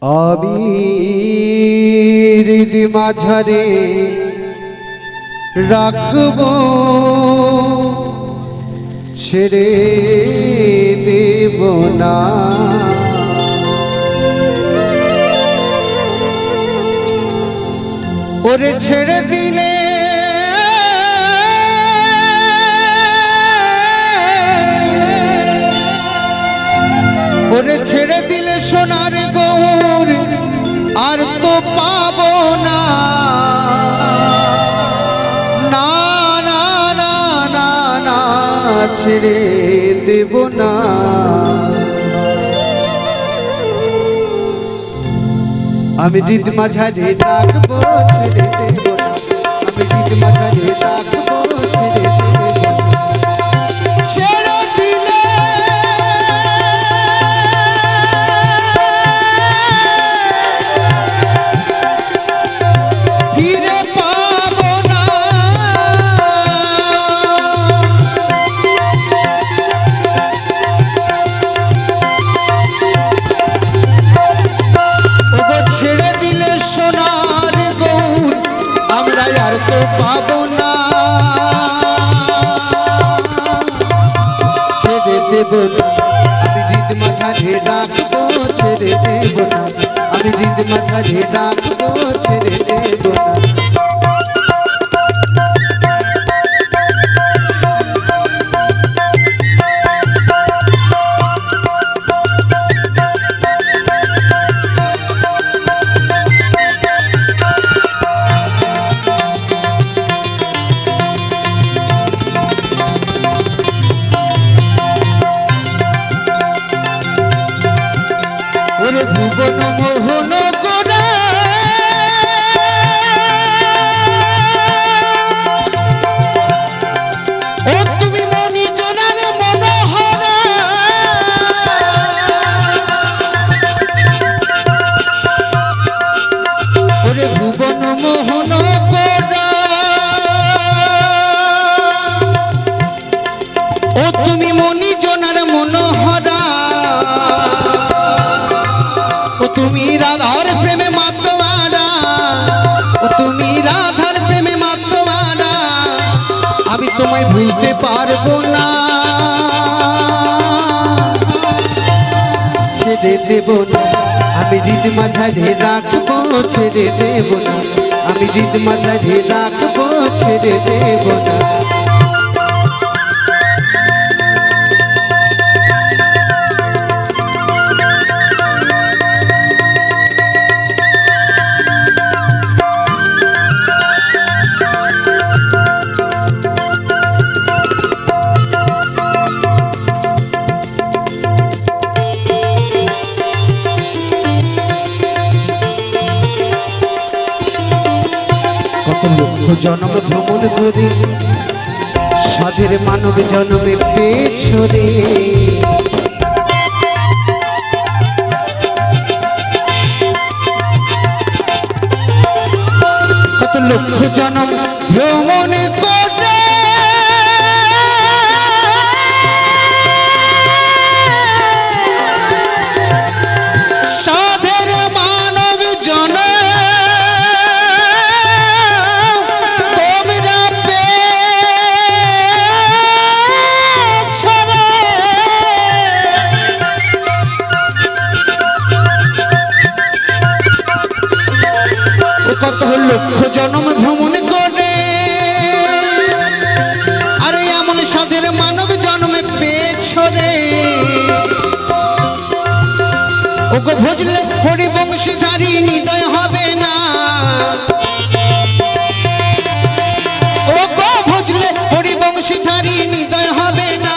আবির মাঝারে রাখব ছেড়ে দেব না। ওরে ছেড়ে দিলে ওরে ছেড়ে দিলে সোনার গৌর আর তো পাবো না। না না না না না ছেড়ে দেব না। আমি হৃদ মাঝারে রাখবো ছেড়ে দেব না। আমি হৃদ মাঝারে রাখবো ছেড়ে দেব না। ছেড়ে দিলে ফিরে পাবো না। ওগো ছেড়ে দিলে সোনার গৌর আমরা আর তো পাবো না। ছেড়ে দেব না। আমি হৃদ মাঝারে রাখবো ছেড়ে দেব না। আমি হৃদ মাঝারে রাখবো ছেড়ে দেব না। ওরে ভুবন মোহন গোরা ও তুমি মনি জনার মনোহরা। ওরে ভুবন মোহন গোরা ও তুমি মনি জনার মনোহরা। ও তুমি রাধার প্রেমে মাতোয়ারা। ও তুমি রাধার প্রেমে মাতোয়ারা। আমি তোমায় ভুলতে পারবো না। ছেড়ে দেব না। আমি হৃদ মাঝারে রাখবো ছেড়ে দেব না। আমি হৃদ মাঝারে রাখবো ছেড়ে দেব না। কত লক্ষ জন্ম ভ্রমণ করে সাধের মানব জন্মে পেছরে। কত লক্ষ জন্ম ভ্রমণ করে সাধের মানব জন্ম কত লক্ষ জন্ম ভ্রমণ করে আর এমন সাধের মানব জন্মে পেছরে। ওগো ভজলে হরি বংশধারী হৃদয় হবে না। ওগো ভজলে হরি বংশধারী হৃদয় হবে না।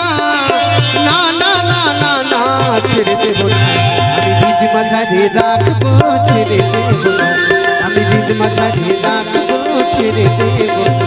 না না না না না ছেড়ে দেব না। আমি হৃদ মাঝারে রাখবো ছেড়ে দেব না। আমি হৃদ মাঝারে রাখবো ছেড়ে দেব না।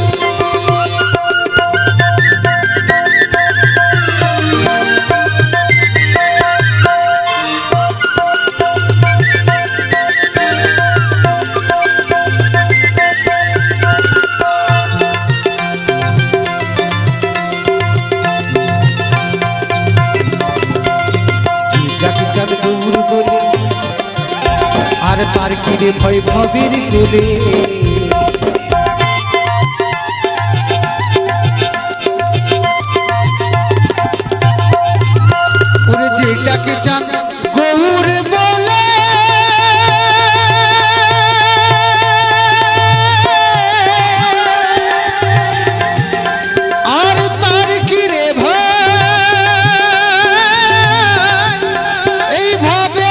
আর তার কিরে ভয় ভবের কুলে ওরে যেটাকে চান গৌর বলে আর তার কিরে ভয় এই ভাবে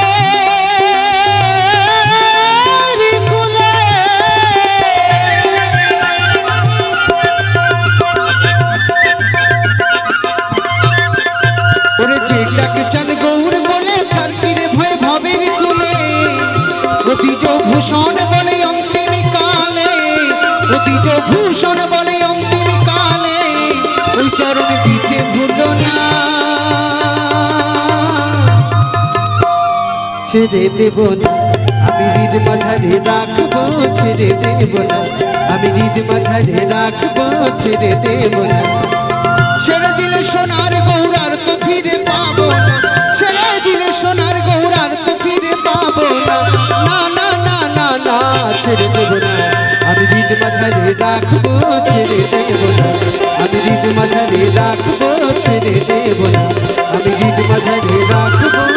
ওরে যেটাকে চাঁদ গৌর বলে তার কিরে ভয় ভবের কুলে অতিজ ভূষণ বলে অন্তিম কালে অতিজ ভূষণ বলে অন্তিম কালে ওই চরণ দিতে ভুলো না ছেড়ে দেব না আমি হৃদ মাঝারে রাখবো ছেড়ে দেব না আমি হৃদ মাঝারে রাখবো ছেড়ে দেব না ছেড়ে দিলে সোনার গৌরার তো ফিরে পাবো না ছেড়ে দিলে সোনার গৌরার তো ফিরে পাবো না না না না না না ছেড়ে দেব না আমি হৃদ মাঝারে রাখবো ছেড়ে দেব না আমি হৃদ মাঝারে রাখবো ছেড়ে দেব না আমি হৃদ মাঝারে রাখবো